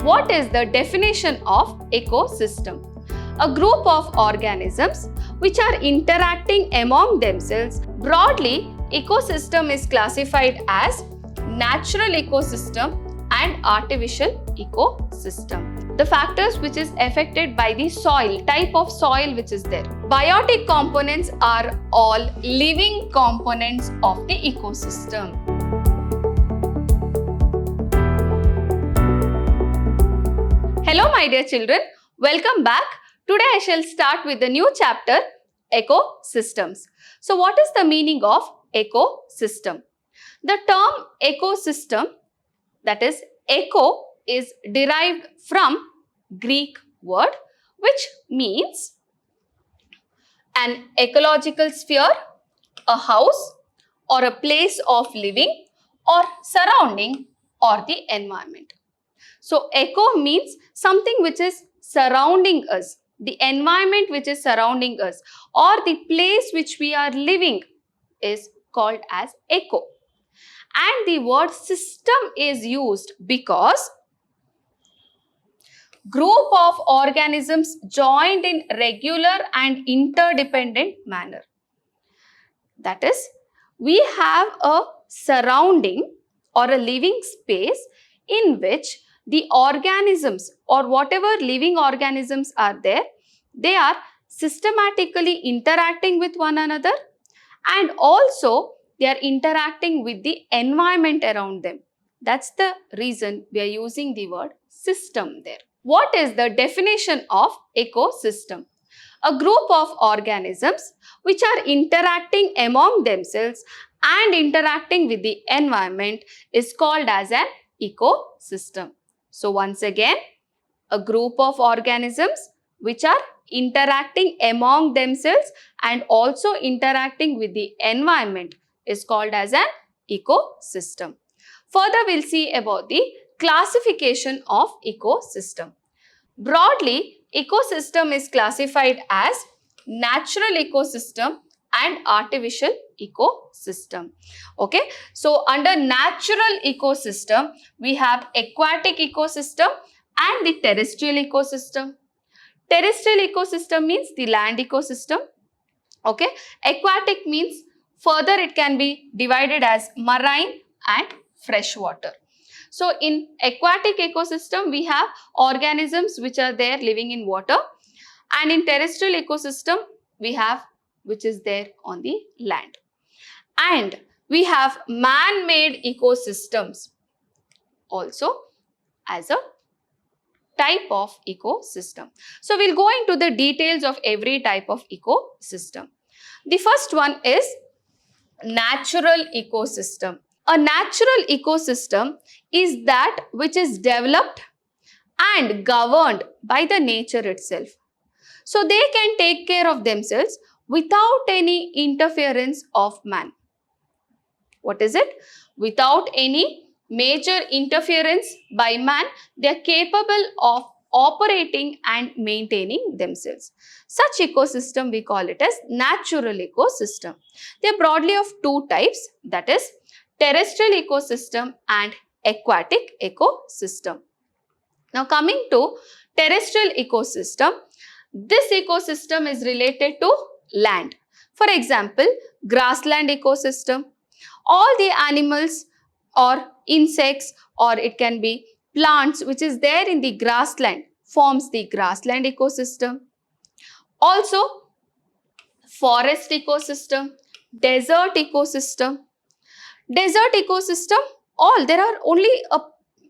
What is the definition of ecosystem? A group of organisms which are interacting among themselves. Broadly, ecosystem is classified as natural ecosystem and artificial ecosystem. The factors which is affected by the soil, type of soil which is there. Biotic components are all living components of the ecosystem. Hello my dear children, welcome back. Today I shall start with the new chapter, ecosystems. So what is the meaning of ecosystem? The term ecosystem, that is eco, is derived from Greek word which means an ecological sphere, a house or a place of living or surrounding or the environment. So eco means something which is surrounding us, the environment which is surrounding us or the place which we are living is called as eco. And the word system is used because group of organisms joined in regular and interdependent manner. That is, we have a surrounding or a living space in which the organisms or whatever living organisms are there, they are systematically interacting with one another and also they are interacting with the environment around them. That's the reason we are using the word system there. What is the definition of ecosystem? A group of organisms which are interacting among themselves and interacting with the environment is called as an ecosystem. So once again, a group of organisms which are interacting among themselves and also interacting with the environment is called as an ecosystem. Further, we'll see about the classification of ecosystem. Broadly, ecosystem is classified as natural ecosystem and artificial ecosystem. Okay, so under natural ecosystem, we have aquatic ecosystem and the terrestrial ecosystem. Terrestrial ecosystem means the land ecosystem. Okay, aquatic means further it can be divided as marine and freshwater. So in aquatic ecosystem, we have organisms which are there living in water, and in terrestrial ecosystem, we have which is there on the land. And we have man-made ecosystems also as a type of ecosystem. So we'll go into the details of every type of ecosystem. The first one is natural ecosystem. A natural ecosystem is that which is developed and governed by the nature itself. So they can take care of themselves without any interference of man. What is it? Without any major interference by man, they are capable of operating and maintaining themselves. Such ecosystem we call it as natural ecosystem. They are broadly of two types, that is terrestrial ecosystem and aquatic ecosystem. Now coming to terrestrial ecosystem, this ecosystem is related to land. For example, grassland ecosystem. All the animals or insects or it can be plants which is there in the grassland forms the grassland ecosystem. Also, forest ecosystem, desert ecosystem. Desert ecosystem, there are only a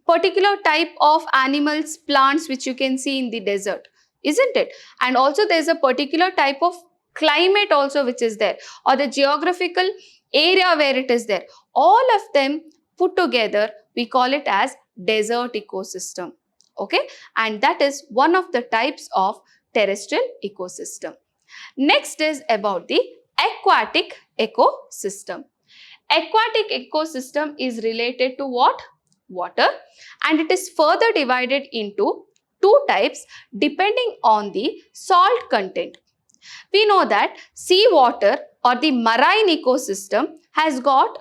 particular type of animals, plants which you can see in the desert, isn't it? And also there is a particular type of climate also which is there, or the geographical area where it is there. All of them put together, we call it as desert ecosystem. Okay, and that is one of the types of terrestrial ecosystem. Next is about the aquatic ecosystem. Aquatic ecosystem is related to what? Water, and it is further divided into two types depending on the salt content. We know that seawater or the marine ecosystem has got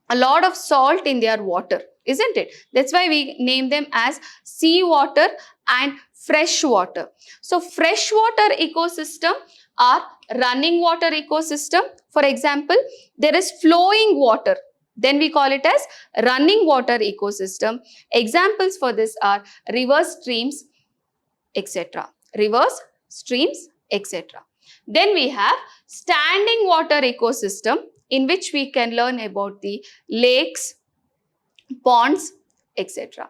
a lot of salt in their water. isn't it? That's why we name them as seawater and freshwater. So freshwater ecosystem are running water ecosystem. For example, there is flowing water. Then we call it as running water ecosystem. Examples for this are rivers, streams, etc. Rivers, streams, etc. Then we have standing water ecosystem, in which we can learn about the lakes, ponds, etc.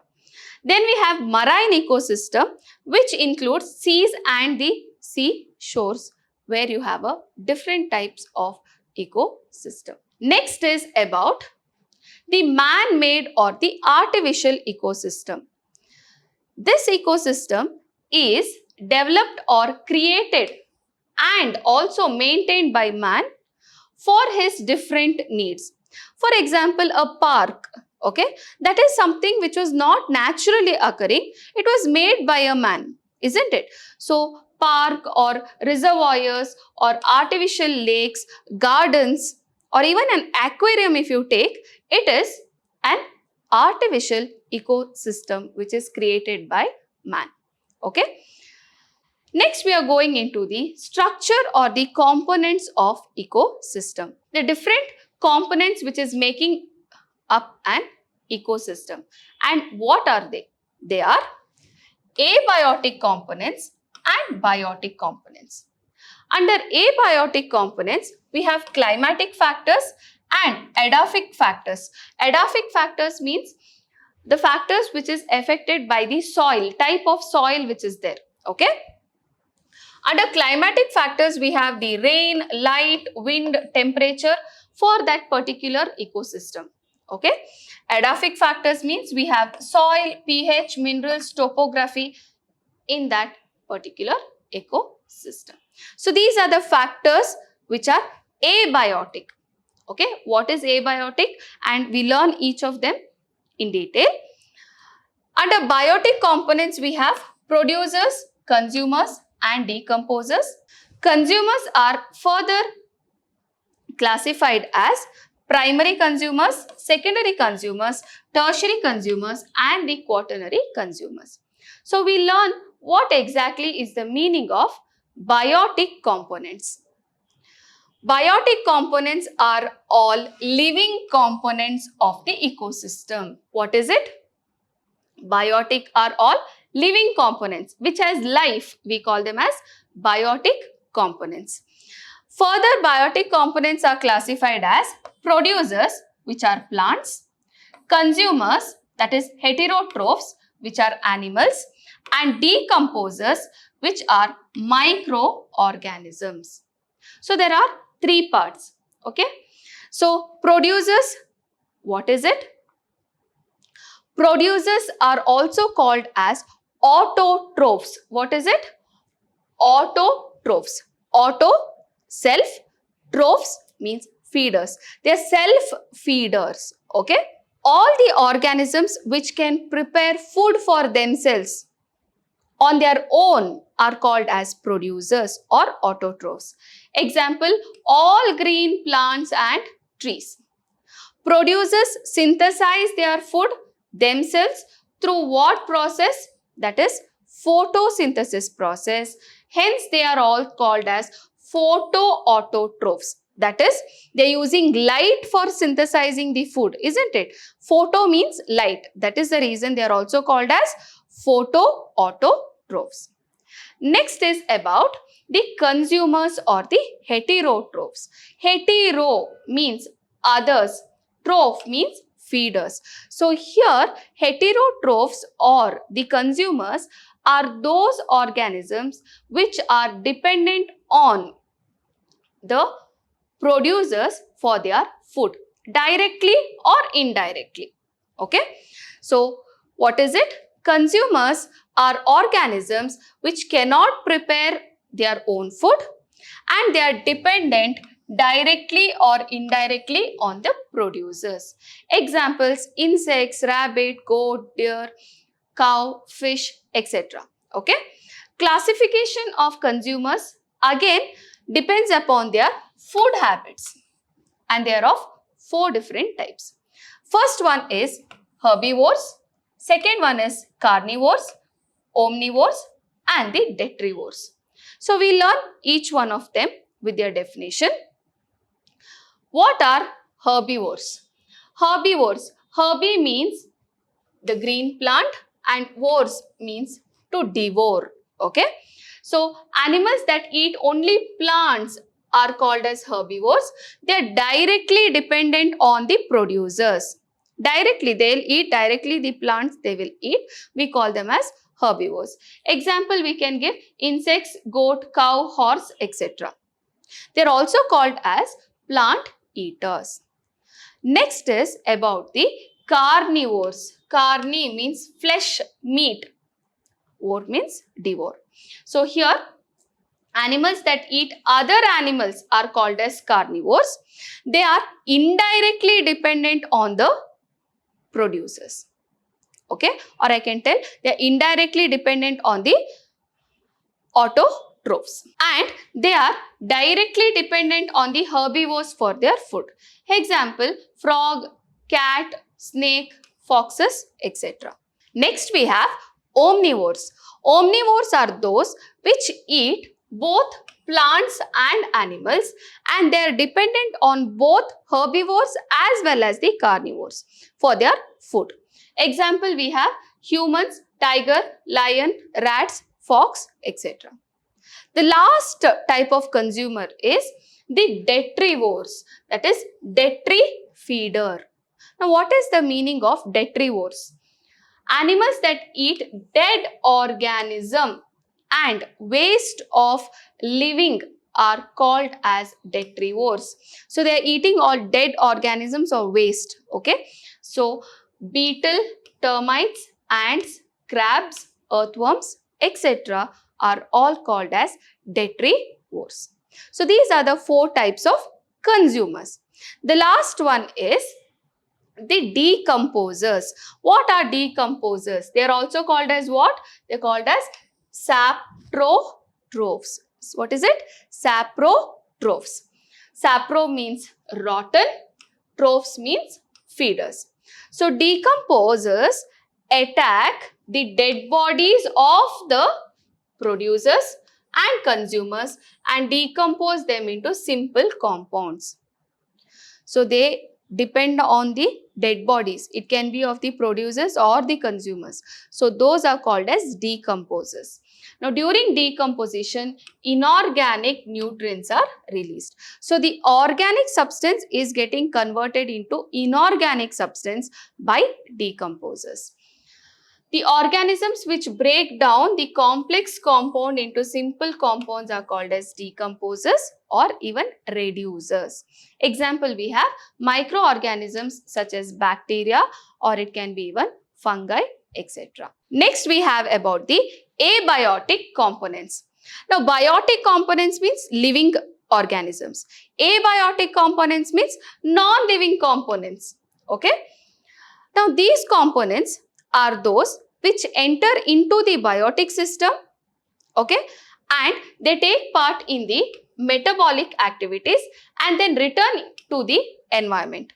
Then we have marine ecosystem, which includes seas and the sea shores, where you have a different types of ecosystem. Next is about the man-made or the artificial ecosystem. This ecosystem is developed or created and also maintained by man for his different needs. For example, a park, okay, that is something which was not naturally occurring. It was made by a man, isn't it? So park or reservoirs or artificial lakes, gardens, or even an aquarium, if you take, it is an artificial ecosystem which is created by man. Okay. Next, we are going into the structure or the components of ecosystem. The different components which is making up an ecosystem. And what are they? They are abiotic components and biotic components. Under abiotic components, we have climatic factors and edaphic factors. Edaphic factors means the factors which is affected by the soil, type of soil which is there. Okay. Under climatic factors, we have the rain, light, wind, temperature for that particular ecosystem. Okay. Edaphic factors means we have soil, pH, minerals, topography in that particular ecosystem. So these are the factors which are abiotic. Okay. What is abiotic? And we learn each of them in detail. Under biotic components, we have producers, consumers, and decomposers. Consumers are further classified as primary consumers, secondary consumers, tertiary consumers, and the quaternary consumers. So we learn what exactly is the meaning of biotic components. Biotic components are all living components of the ecosystem. What is it? Biotic are all living components which has life. We call them as biotic components. Further, biotic components are classified as producers, which are plants, consumers, that is heterotrophs, which are animals, and decomposers, which are microorganisms. So there are three parts. Okay. So producers, what is it? Producers are also called as autotrophs. What is it? Autotrophs. Auto, self, trophs means feeders. They are self-feeders. Okay. All the organisms which can prepare food for themselves on their own are called as producers or autotrophs. Example, all green plants and trees. Producers synthesize their food themselves through what process? That is photosynthesis process. Hence, they are all called as photoautotrophs. That is, they are using light for synthesizing the food, isn't it? Photo means light. That is the reason they are also called as photoautotrophs. Next is about the consumers or the heterotrophs. Hetero means others. Troph means feeders. So here heterotrophs or the consumers are those organisms which are dependent on the producers for their food, directly or indirectly. Okay. So what is it? Consumers are organisms which cannot prepare their own food and they are dependent directly or indirectly on the producers. Examples, insects, rabbit, goat, deer, cow, fish, etc. Okay. Classification of consumers again depends upon their food habits and they are of 4 different types. First one is herbivores, second one is carnivores, omnivores and the detrivores. So we learn each one of them with their definition. What are herbivores? Herbivores. Herbi means the green plant and vores means to devour. Okay. So animals that eat only plants are called as herbivores. They are directly dependent on the producers. Directly, they'll eat directly the plants they will eat. We call them as herbivores. Example we can give insects, goat, cow, horse, etc. They are also called as plant eaters. Next is about the carnivores. Carni means flesh, meat. Vor means devour. So here animals that eat other animals are called as carnivores. They are indirectly dependent on the producers. Okay, or I can tell they are indirectly dependent on the autotrophs, and they are directly dependent on the herbivores for their food. Example, frog, cat, snake, foxes, etc. Next we have omnivores. Omnivores are those which eat both plants and animals, and they are dependent on both herbivores as well as the carnivores for their food. Example, we have humans, tiger, lion, rats, fox, etc. The last type of consumer is the detrivores, that is detrifeeder. Now, what is the meaning of detrivores? Animals that eat dead organism and waste of living are called as detrivores. So, they are eating all dead organisms or waste. Okay. So, beetle, termites, ants, crabs, earthworms, etc. are all called as detrivores. So, these are the 4 types of consumers. The last one is the decomposers. What are decomposers? They are also called as what? They are called as saprotrophs. What is it? Saprotrophs. Sapro means rotten, trophs means feeders. So, decomposers attack the dead bodies of the producers and consumers and decompose them into simple compounds. So, they depend on the dead bodies. It can be of the producers or the consumers. So, those are called as decomposers. Now, during decomposition, inorganic nutrients are released. So, the organic substance is getting converted into inorganic substance by decomposers. The organisms which break down the complex compound into simple compounds are called as decomposers or even reducers. Example, we have microorganisms such as bacteria, or it can be even fungi, etc. Next, we have about the abiotic components. Now, biotic components means living organisms. Abiotic components means non-living components. Okay. Now, these components are those which enter into the biotic system, okay, and they take part in the metabolic activities and then return to the environment.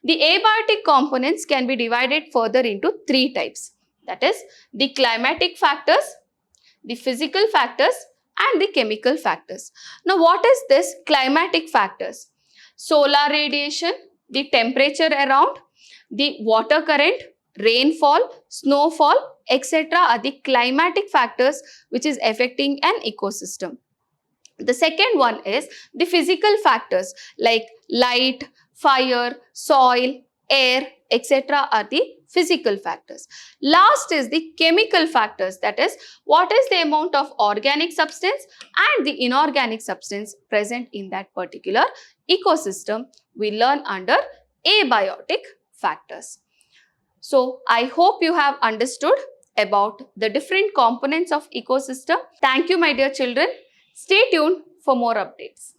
The abiotic components can be divided further into 3 types, that is the climatic factors, the physical factors and the chemical factors. Now, what is this climatic factors? Solar radiation, the temperature around, the water current, rainfall, snowfall, etc. are the climatic factors which is affecting an ecosystem. The second one is the physical factors like light, fire, soil, air, etc. are the physical factors. Last is the chemical factors, that is what is the amount of organic substance and the inorganic substance present in that particular ecosystem. We learn under abiotic factors. So, I hope you have understood about the different components of ecosystem. Thank you, my dear children. Stay tuned for more updates.